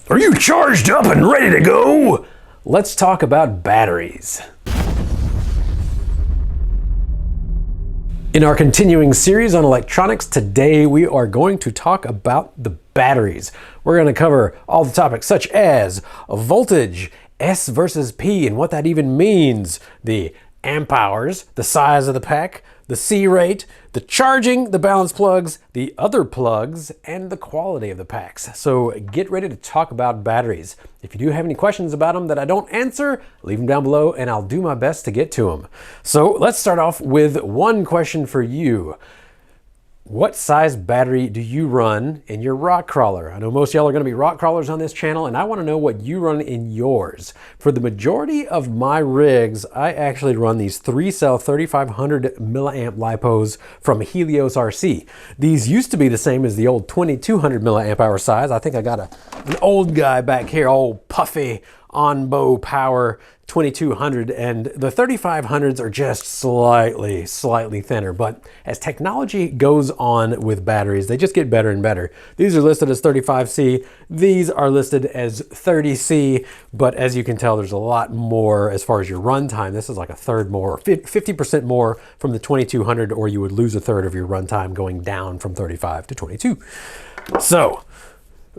Are you charged up and ready to go? Let's talk about batteries. In our continuing series on electronics, today we are going to talk about the batteries. We're going to cover all the topics such as voltage, S versus P and what that even means, the amp hours, the size of the pack, the C rate, the charging, the balance plugs, the other plugs, and the quality of the packs. So get ready to talk about batteries. If you do have any questions about them that I don't answer, leave them down below and I'll do my best to get to them. So let's start off with one question for you. What size battery do you run in your rock crawler? I know most of y'all are going to be rock crawlers on this channel, and I want to know what you run in yours. For the majority of my rigs, I actually run these 3-cell 3500 milliamp LiPos from Helios Rc. These used to be the same as the old 2200 milliamp hour size. I think I got an old guy back here, old puffy on-bow power 2200, and the 3500s are just slightly thinner. But as technology goes on with batteries, they just get better and better. These are listed as 35C, these are listed as 30C, but as you can tell, there's a lot more as far as your runtime. This is like a third more, or 50% more from the 2200, or you would lose a third of your runtime going down from 35 to 22. So,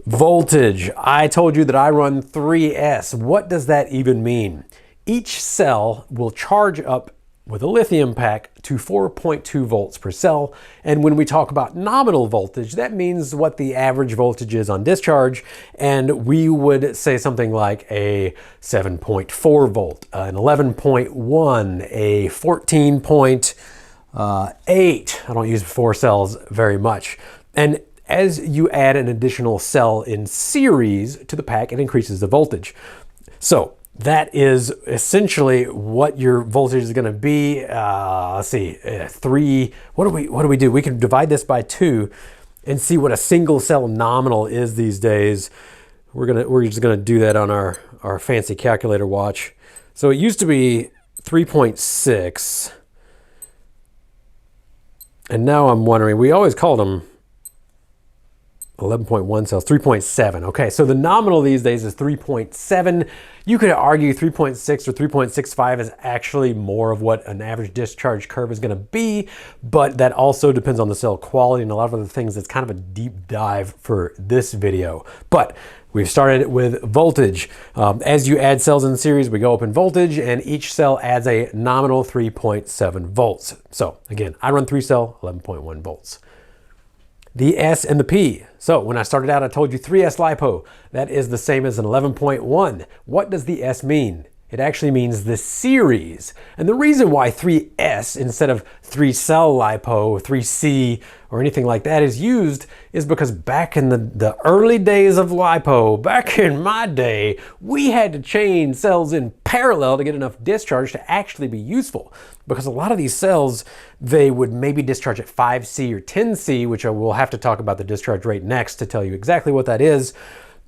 voltage. I told you that I run 3S. What does that even mean? Each cell will charge up with a lithium pack to 4.2 volts per cell. And when we talk about nominal voltage, that means what the average voltage is on discharge. And we would say something like a 7.4 volt, an 11.1, a 14.8. I don't use 4 cells very much. And as you add an additional cell in series to the pack, it increases the voltage. So that is essentially what your voltage is going to be. Let's see, 3. What do we do? We can divide this by 2 and see what a single cell nominal is these days. We're just gonna do that on our fancy calculator watch. So it used to be 3.6, and now I'm wondering. We always called them 11.1 cells, 3.7. Okay, so the nominal these days is 3.7. You could argue 3.6 or 3.65 is actually more of what an average discharge curve is going to be, but that also depends on the cell quality and a lot of other things. That's kind of a deep dive for this video. But we've started with voltage. As you add cells in series, we go up in voltage, and each cell adds a nominal 3.7 volts. So again, I run 3-cell, 11.1 volts. The S and the P. So when I started out, I told you 3S LiPo. That is the same as an 11.1. What does the S mean? It actually means the series. And the reason why 3S instead of 3-cell LiPo, 3C, or anything like that is used is because back in the early days of LiPo, back in my day, we had to chain cells in parallel to get enough discharge to actually be useful. Because a lot of these cells, they would maybe discharge at 5C or 10C, which I will have to talk about the discharge rate next to tell you exactly what that is.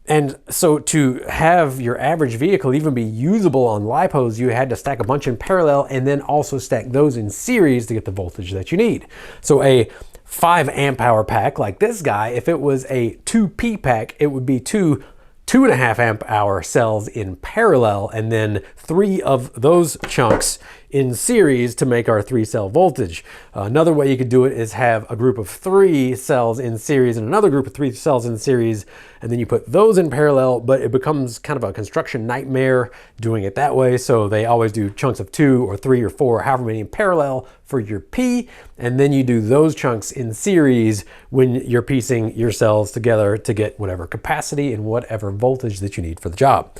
And so to have your average vehicle even be usable on LiPos, you had to stack a bunch in parallel and then also stack those in series to get the voltage that you need. So a 5 amp hour pack like this guy, if it was a 2P pack, it would be 2.5 amp hour cells in parallel, and then 3 of those chunks in series to make our 3-cell voltage. Another way you could do it is have a group of 3 cells in series and another group of 3 cells in series, and then you put those in parallel, but it becomes kind of a construction nightmare doing it that way. So they always do chunks of 2 or 3 or 4, however many in parallel for your P, and then you do those chunks in series when you're piecing your cells together to get whatever capacity and whatever voltage that you need for the job.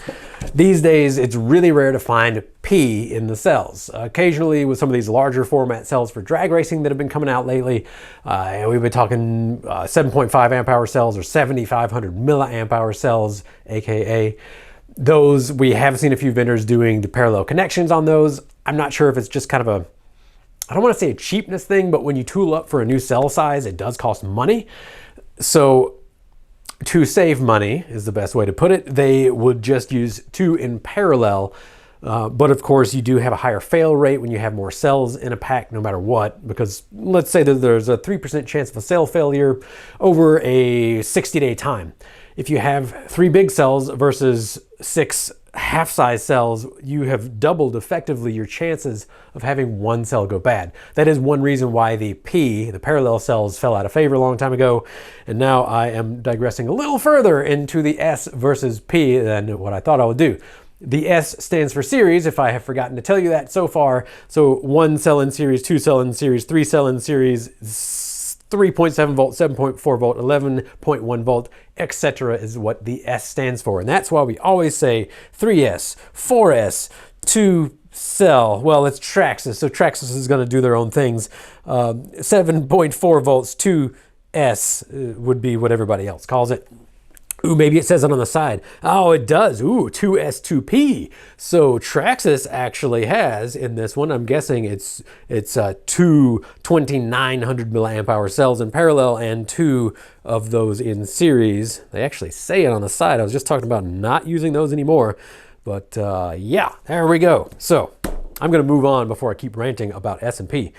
These days, it's really rare to find P in the cells. Occasionally with some of these larger format cells for drag racing that have been coming out lately, we've been talking 7.5 amp hour cells or 7,500 milliamp hour cells, AKA. Those, we have seen a few vendors doing the parallel connections on those. I'm not sure if it's just kind of a, I don't want to say a cheapness thing, but when you tool up for a new cell size, it does cost money. So to save money is the best way to put it. They would just use 2 in parallel. But of course, you do have a higher fail rate when you have more cells in a pack, no matter what, because let's say that there's a 3% chance of a cell failure over a 60-day time. if you have 3 big cells versus 6 half-size cells, you have doubled effectively your chances of having one cell go bad. That is one reason why the parallel cells, fell out of favor a long time ago. And now I am digressing a little further into the S versus P than what I thought I would do. The S stands for series, if I have forgotten to tell you that so far. So 1 cell in series, 2 cell in series, 3 cell in series, 3.7 volt, 7.4 volt, 11.1 volt, etc. is what the S stands for. And that's why we always say 3S, 4S, 2 cell. Well, it's Traxxas, so Traxxas is going to do their own things. 7.4 volts, 2S would be what everybody else calls it. Ooh, maybe it says it on the side. Oh, it does. Ooh, 2S2P. So Traxxas actually has, in this one, I'm guessing it's 2 2900 milliamp hour cells in parallel and 2 of those in series. They actually say it on the side. I was just talking about not using those anymore. But yeah, there we go. So I'm going to move on before I keep ranting about S and P.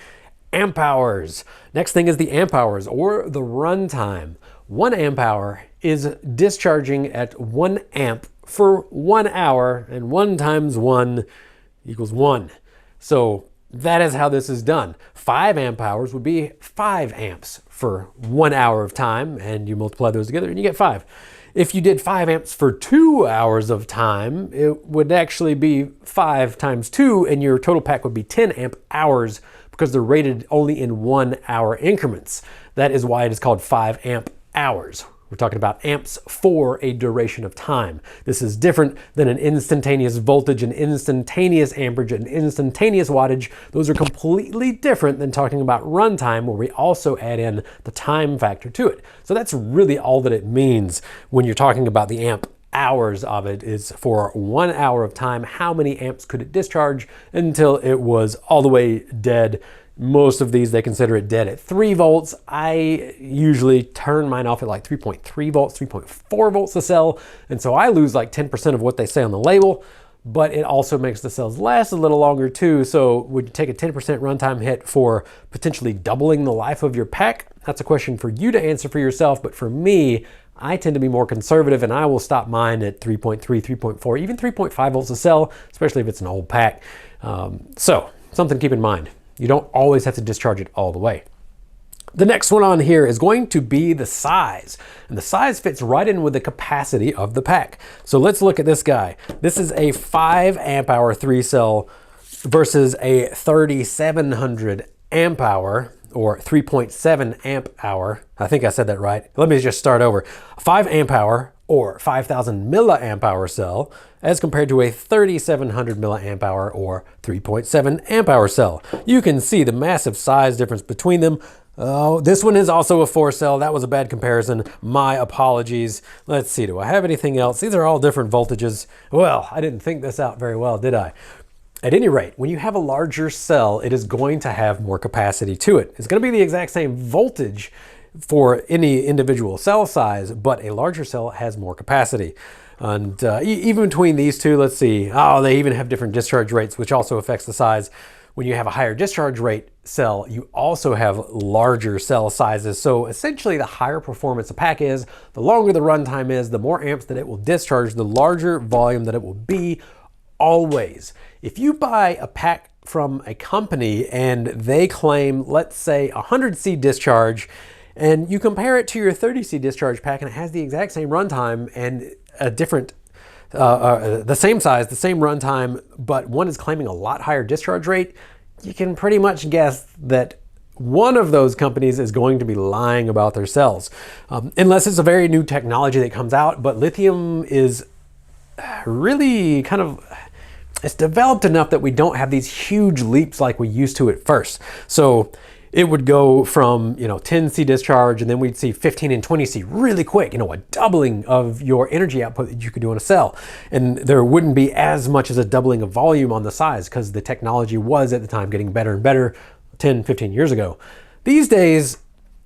Amp hours. Next thing is the amp hours, or the runtime. 1 amp hour is discharging at 1 amp for 1 hour, and 1 times 1 equals 1. So that is how this is done. 5 amp hours would be 5 amps for 1 hour of time, and you multiply those together and you get 5. If you did 5 amps for 2 hours of time, it would actually be 5 times 2, and your total pack would be 10 amp hours because they're rated only in 1 hour increments. That is why it is called 5 amp hours. We're talking about amps for a duration of time. This is different than an instantaneous voltage, an instantaneous amperage, an instantaneous wattage. Those are completely different than talking about runtime, where we also add in the time factor to it. So that's really all that it means when you're talking about the amp hours of it, is for 1 hour of time, how many amps could it discharge until it was all the way dead. Most of these, they consider it dead at 3 volts. I usually turn mine off at like 3.3 volts, 3.4 volts a cell. And so I lose like 10% of what they say on the label, but it also makes the cells last a little longer too. So would you take a 10% runtime hit for potentially doubling the life of your pack? That's a question for you to answer for yourself. But for me, I tend to be more conservative, and I will stop mine at 3.3, 3.4, even 3.5 volts a cell, especially if it's an old pack. So something to keep in mind. You don't always have to discharge it all the way. The next one on here is going to be the size. And the size fits right in with the capacity of the pack. So let's look at this guy. This is a 5 amp hour 3 cell versus a 3700 amp hour, or 3.7 amp hour. I think I said that right. Let me just start over. 5 amp hour or 5000 milliamp hour cell as compared to a 3700 milliamp hour or 3.7 amp hour cell. You can see the massive size difference between them. Oh, this one is also a 4 cell. That was a bad comparison. My apologies. Let's see, do I have anything else? These are all different voltages. Well, I didn't think this out very well, did I? At any rate, when you have a larger cell, it is going to have more capacity to it. It's going to be the exact same voltage for any individual cell size, but a larger cell has more capacity. And even between these two, let's see, oh, they even have different discharge rates, which also affects the size. When you have a higher discharge rate cell, you also have larger cell sizes. So essentially, the higher performance a pack is, the longer the runtime is, the more amps that it will discharge, the larger volume that it will be always. If you buy a pack from a company and they claim, let's say, 100C discharge, and you compare it to your 30C discharge pack and it has the exact same runtime and a different, the same size, the same runtime, but one is claiming a lot higher discharge rate, you can pretty much guess that one of those companies is going to be lying about their cells. Unless it's a very new technology that comes out, but lithium is really kind of, it's developed enough that we don't have these huge leaps like we used to at first. So it would go from, 10C discharge, and then we'd see 15 and 20C really quick, a doubling of your energy output that you could do on a cell. And there wouldn't be as much as a doubling of volume on the size because the technology was at the time getting better and better 10, 15 years ago. These days,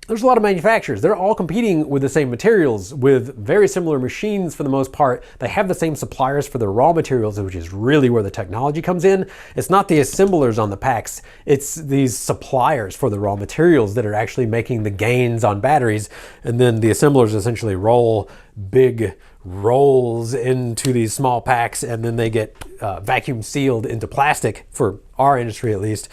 there's a lot of manufacturers. They're all competing with the same materials, with very similar machines for the most part. They have the same suppliers for the raw materials, which is really where the technology comes in. It's not the assemblers on the packs. It's these suppliers for the raw materials that are actually making the gains on batteries. And then the assemblers essentially roll big rolls into these small packs, and then they get vacuum sealed into plastic, for our industry at least.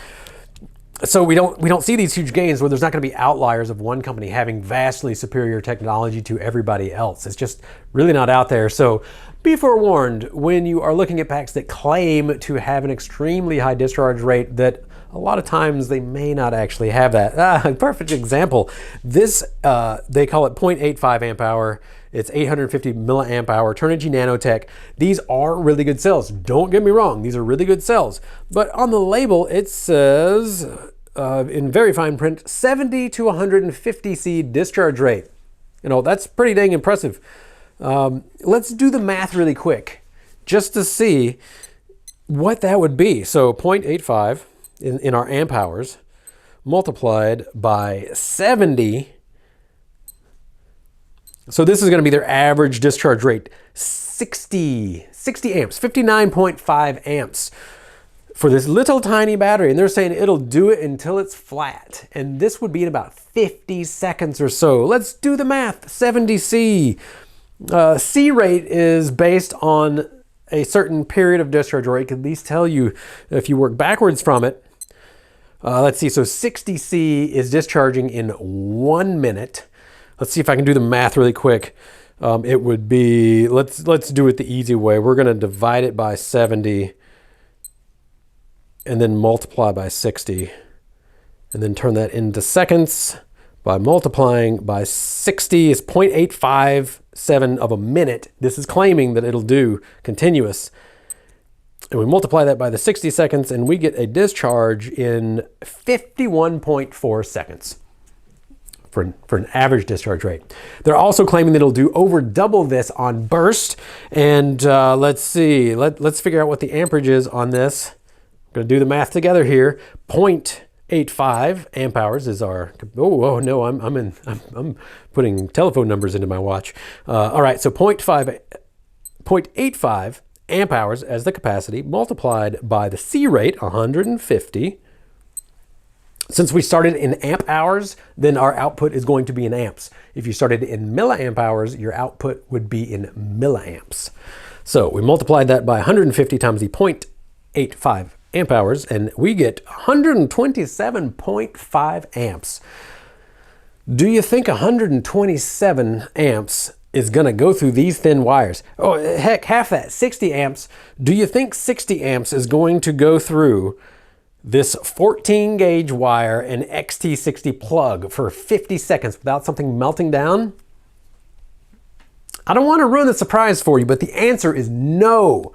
So we don't see these huge gains where there's not going to be outliers of one company having vastly superior technology to everybody else. It's just really not out there. So be forewarned when you are looking at packs that claim to have an extremely high discharge rate, that a lot of times they may not actually have that. Perfect example. This, they call it 0.85 amp hour. It's 850 milliamp hour, Turnigy Nanotech. These are really good cells. Don't get me wrong, these are really good cells. But on the label, it says, in very fine print, 70 to 150 C discharge rate. You know, that's pretty dang impressive. Let's do the math really quick, just to see what that would be. So 0.85 in our amp hours, multiplied by 70. So this is going to be their average discharge rate, 60 amps, 59.5 amps for this little tiny battery. And they're saying it'll do it until it's flat. And this would be in about 50 seconds or so. Let's do the math. 70 C. C rate is based on a certain period of discharge, or it can at least tell you if you work backwards from it. Let's see, so 60 C is discharging in 1 minute. Let's see if I can do the math really quick. It would be, let's do it the easy way. We're gonna divide it by 70 and then multiply by 60 and then turn that into seconds by multiplying by 60 is 0.857 of a minute. This is claiming that it'll do continuous. And we multiply that by the 60 seconds and we get a discharge in 51.4 seconds. For an average discharge rate. They're also claiming that it'll do over double this on burst. And let's see, let's figure out what the amperage is on this. I'm gonna do the math together here. 0.85 amp hours is our, oh no, I'm putting telephone numbers into my watch. All right, so 0.85 amp hours as the capacity multiplied by the C rate, 150. Since we started in amp hours, then our output is going to be in amps. If you started in milliamp hours, your output would be in milliamps. So we multiplied that by 150 times the 0.85 amp hours, and we get 127.5 amps. Do you think 127 amps is gonna go through these thin wires? Oh, heck, half that, 60 amps. Do you think 60 amps is going to go through this 14 gauge wire and XT60 plug for 50 seconds without something melting down? I don't want to ruin the surprise for you, but the answer is no.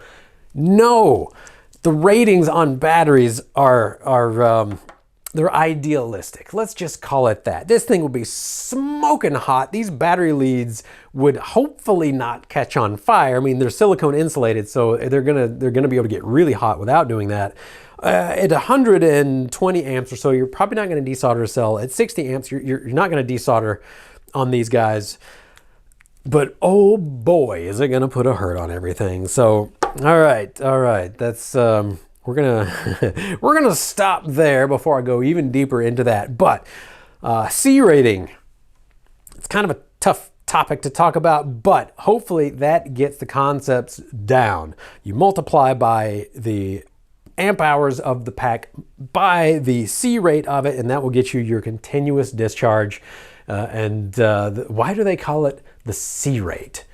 No. The ratings on batteries are they're idealistic. Let's just call it that. This thing would be smoking hot. These battery leads would hopefully not catch on fire. I mean, they're silicone insulated, so they're gonna be able to get really hot without doing that. At 120 amps or so, you're probably not going to desolder a cell. At 60 amps, you're not going to desolder on these guys. But oh boy, is it going to put a hurt on everything. So, all right, that's we're gonna stop there before I go even deeper into that. But C rating, it's kind of a tough topic to talk about, but hopefully that gets the concepts down. You multiply by the amp hours of the pack by the C rate of it, and that will get you your continuous discharge. Why do they call it the C rate?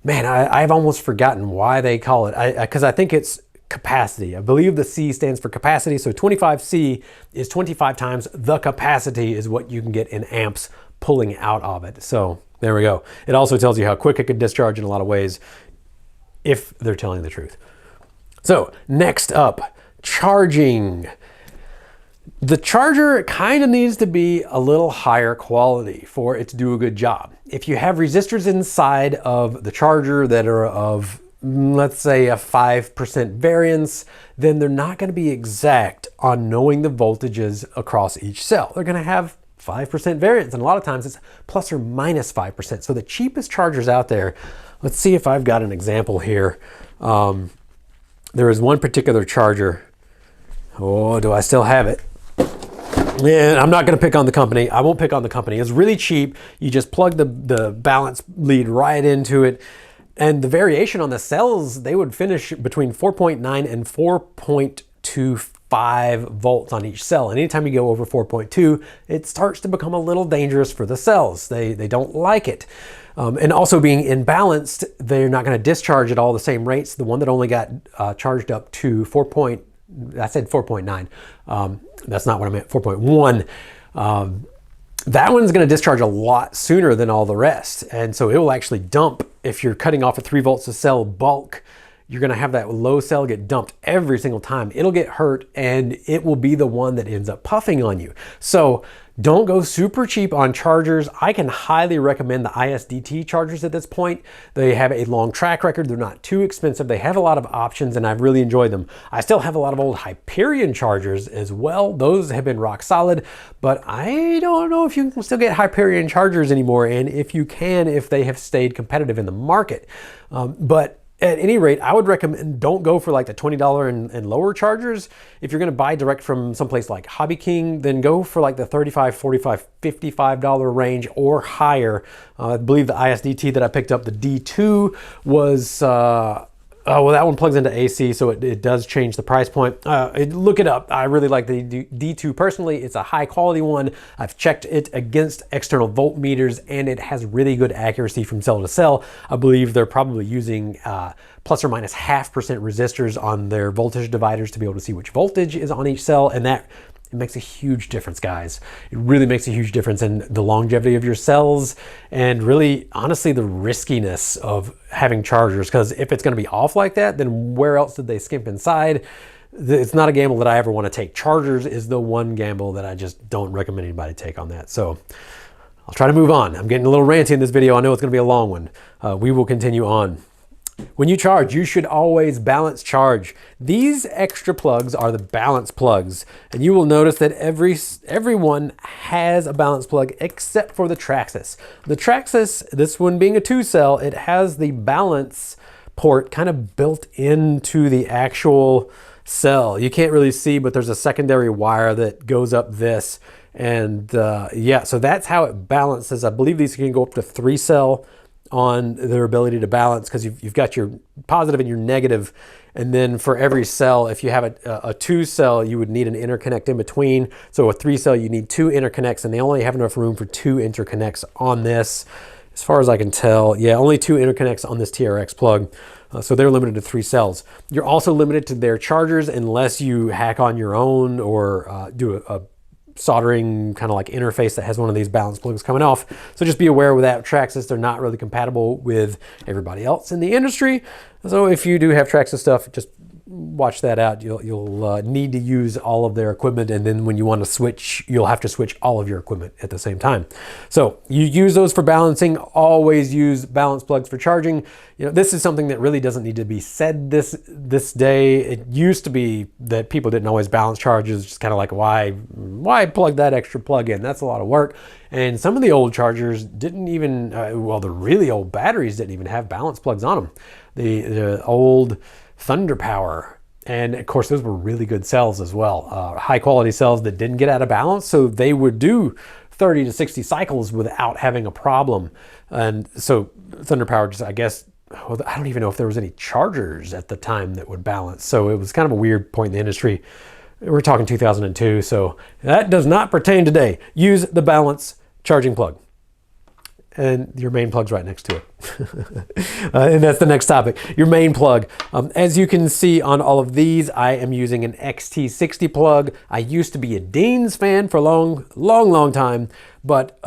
Man, I've almost forgotten why they call it, because I think it's capacity. I believe the C stands for capacity, so 25C is 25 times the capacity is what you can get in amps pulling out of it. So there we go. It also tells you how quick it could discharge in a lot of ways if they're telling the truth. So next up, charging. The charger kind of needs to be a little higher quality for it to do a good job. If you have resistors inside of the charger that are of, let's say, a 5% variance, then they're not going to be exact on knowing the voltages across each cell. They're going to have 5% variance, and a lot of times it's plus or minus 5%. So the cheapest chargers out there, let's see if I've got an example here. There is one particular charger. Oh, do I still have it? Yeah, I'm not going to pick on the company. I won't pick on the company. It's really cheap. You just plug the balance lead right into it. And the variation on the cells, they would finish between 4.9 and 4.25 volts on each cell. And anytime you go over 4.2, it starts to become a little dangerous for the cells. They don't like it. And also being imbalanced, they're not going to discharge at all the same rates. The one that only got charged up to 4.9. That's not what I meant, 4.1. That one's going to discharge a lot sooner than all the rest. And so it will actually dump. If you're cutting off at 3 volts a cell bulk, you're going to have that low cell get dumped every single time. It'll get hurt, and it will be the one that ends up puffing on you. So don't go super cheap on chargers. I can highly recommend the ISDT chargers at this point. They have a long track record. They're not too expensive. They have a lot of options, and I've really enjoyed them. I still have a lot of old Hyperion chargers as well. Those have been rock solid, but I don't know if you can still get Hyperion chargers anymore, and if you can, if they have stayed competitive in the market. But at any rate, I would recommend don't go for like the $20 and lower chargers. If you're going to buy direct from someplace like Hobby King, then go for like the $35, $45, $55 range or higher. I believe the ISDT that I picked up, the D2, was well, that one plugs into AC, so it does change the price point. Look it up. I really like the D2 personally. It's a high quality one. I've checked it against external voltmeters, and it has really good accuracy from cell to cell. I believe they're probably using plus or minus 0.5% resistors on their voltage dividers to be able to see which voltage is on each cell, and that it makes a huge difference, guys. It really makes a huge difference in the longevity of your cells and really, honestly, the riskiness of having chargers. Because if it's going to be off like that, then where else did they skimp inside? It's not a gamble that I ever want to take. Chargers is the one gamble that I just don't recommend anybody take on that. So I'll try to move on. I'm getting a little ranty in this video. I know it's going to be a long one. We will continue on. When you charge, you should always balance charge. These extra plugs are the balance plugs, and you will notice that everyone has a balance plug except for the Traxxas. The Traxxas, this one being a 2-cell, it has the balance port kind of built into the actual cell. You can't really see, but there's a secondary wire that goes up this, and yeah, so that's how it balances. I believe these can go up to 3-cell on their ability to balance, because you've got your positive and your negative, and then for every cell, if you have a 2-cell, you would need an interconnect in between. So a 3-cell, you need 2 interconnects, and they only have enough room for 2 interconnects on this. As far as I can tell, yeah, only 2 interconnects on this TRX plug. So they're limited to 3 cells. You're also limited to their chargers unless you hack on your own or do a soldering kind of like interface that has one of these balance plugs coming off. So just be aware with that Traxxas, they're not really compatible with everybody else in the industry. So if you do have Traxxas stuff, just watch that out. You'll need to use all of their equipment, and then when you want to switch, you'll have to switch all of your equipment at the same time. So you use those for balancing. Always use balance plugs for charging. You know, this is something that really doesn't need to be said this day. It used to be that people didn't always balance charges, just kind of like, why plug that extra plug in? That's a lot of work. And some of the old chargers didn't even, well, the really old batteries didn't even have balance plugs on them. The old Thunder Power, and of course those were really good cells as well, high quality cells that didn't get out of balance, so they would do 30 to 60 cycles without having a problem. And so Thunder Power just, I guess, I don't even know if there was any chargers at the time that would balance, so it was kind of a weird point in the industry. We're talking 2002, so that does not pertain today. Use the balance charging plug, and your main plug's right next to it. And that's the next topic, your main plug. As you can see on all of these, I am using an XT60 plug. I used to be a Dean's fan for a long time, but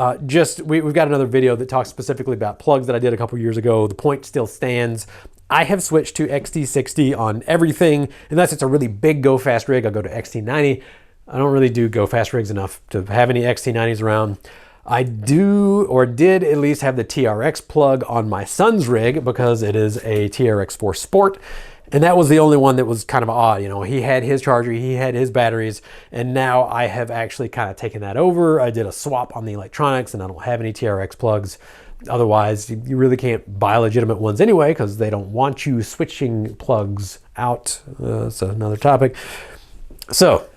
we've got another video that talks specifically about plugs that I did a couple years ago. The point still stands. I have switched to XT60 on everything, unless it's a really big go fast rig, I'll go to XT90. I don't really do go fast rigs enough to have any XT90s around. I do, or did at least have the TRX plug on my son's rig because it is a TRX4 Sport. And that was the only one that was kind of odd. You know, he had his charger, he had his batteries, and now I have actually kind of taken that over. I did a swap on the electronics, and I don't have any TRX plugs. Otherwise, you really can't buy legitimate ones anyway, because they don't want you switching plugs out. That's another topic. So,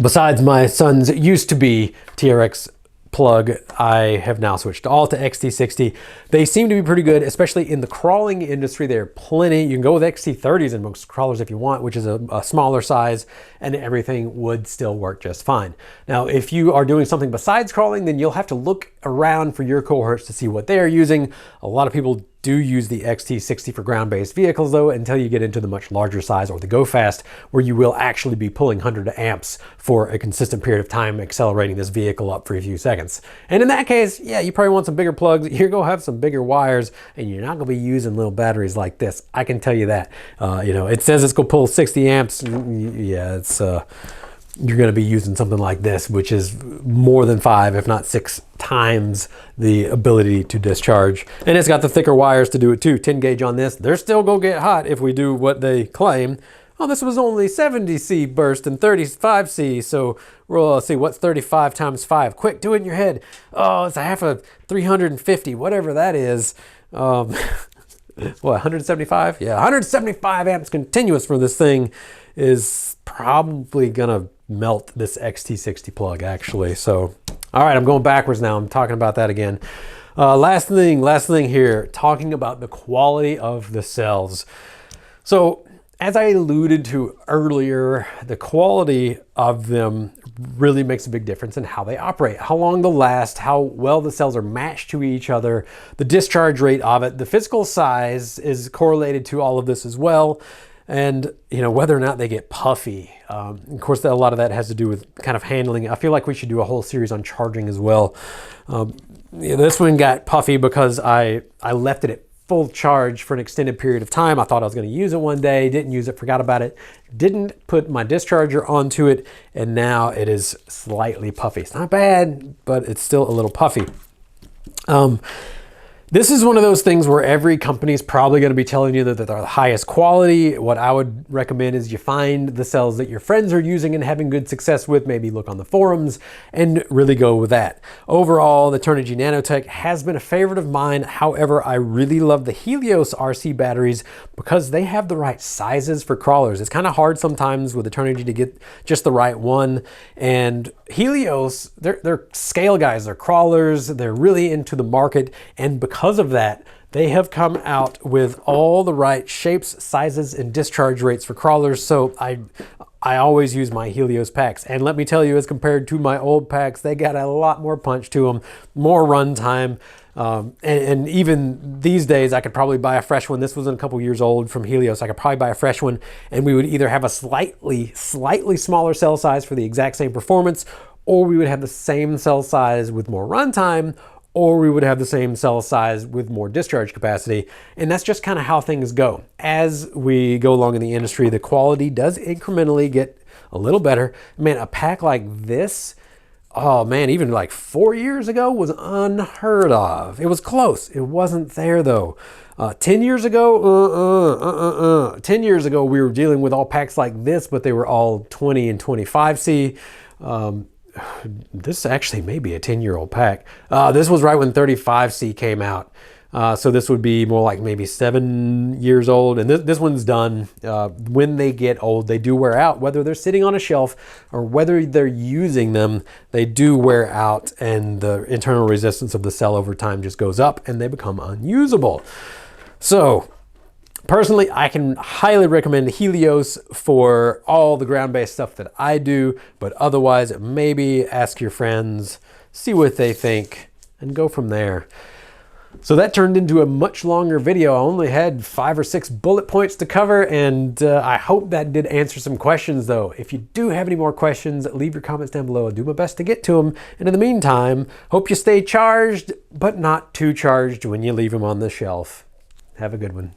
besides my son's used to be TRX plug, I have now switched all to XT60. They seem to be pretty good, especially in the crawling industry. There are plenty. You can go with XT30s in most crawlers if you want, which is a smaller size, and everything would still work just fine. Now, if you are doing something besides crawling, then you'll have to look around for your cohorts to see what they are using. A lot of people do use the XT60 for ground-based vehicles though, until you get into the much larger size or the Go Fast, where you will actually be pulling 100 amps for a consistent period of time, accelerating this vehicle up for a few seconds. And in that case, yeah, you probably want some bigger plugs. You're gonna have some bigger wires, and you're not gonna be using little batteries like this. I can tell you that. You know, it says it's gonna pull 60 amps. Yeah, it's you're going to be using something like this, which is more than 5, if not 6 times the ability to discharge. And it's got the thicker wires to do it too. 10 gauge on this. They're still going to get hot if we do what they claim. Oh, this was only 70C burst and 35C. So we'll see, what's 35 times 5? Quick, do it in your head. Oh, it's a half of 350, whatever that is. What, 175? Yeah, 175 amps continuous for this thing is probably gonna melt this XT60 plug actually. So, all right, I'm going backwards now. I'm talking about that again. Last thing here, talking about the quality of the cells. So, as I alluded to earlier, the quality of them really makes a big difference in how they operate, how long they'll last, how well the cells are matched to each other, the discharge rate of it. The physical size is correlated to all of this as well. And, you know, whether or not they get puffy. Of course, a lot of that has to do with kind of handling. I feel like we should do a whole series on charging as well. This one got puffy because I left it at full charge for an extended period of time. I thought I was going to use it one day, didn't use it, forgot about it, didn't put my discharger onto it, and now it is slightly puffy. It's not bad, but it's still a little puffy. This is one of those things where every company is probably going to be telling you that they're the highest quality. What I would recommend is you find the cells that your friends are using and having good success with. Maybe look on the forums and really go with that. Overall, the Turnigy Nanotech has been a favorite of mine. However, I really love the Helios RC batteries because they have the right sizes for crawlers. It's kind of hard sometimes with the Turnigy to get just the right one. And Helios, they're scale guys, they're crawlers, they're really into the market, and because of that, they have come out with all the right shapes, sizes, and discharge rates for crawlers. So I always use my Helios packs, and let me tell you, as compared to my old packs, they got a lot more punch to them, more run time. And even these days, I could probably buy a fresh one. This was a couple years old from Helios. I could probably buy a fresh one, and we would either have a slightly smaller cell size for the exact same performance, or we would have the same cell size with more runtime, or we would have the same cell size with more discharge capacity. And that's just kind of how things go. As we go along in the industry, the quality does incrementally get a little better. Man, a pack like this, oh man, even like 4 years ago was unheard of. It was close. It wasn't there though. 10 years ago, 10 years ago, we were dealing with all packs like this, but they were all 20 and 25C. This actually may be a 10-year-old pack. This was right when 35C came out. So this would be more like maybe 7 years old. And this one's done. When they get old, they do wear out. Whether they're sitting on a shelf or whether they're using them, they do wear out, and the internal resistance of the cell over time just goes up and they become unusable. So personally, I can highly recommend Helios for all the ground-based stuff that I do, but otherwise, maybe ask your friends, see what they think, and go from there. So that turned into a much longer video. I only had 5 or 6 bullet points to cover, and I hope that did answer some questions though. If you do have any more questions, leave your comments down below. I'll do my best to get to them. And in the meantime, hope you stay charged, but not too charged when you leave them on the shelf. Have a good one.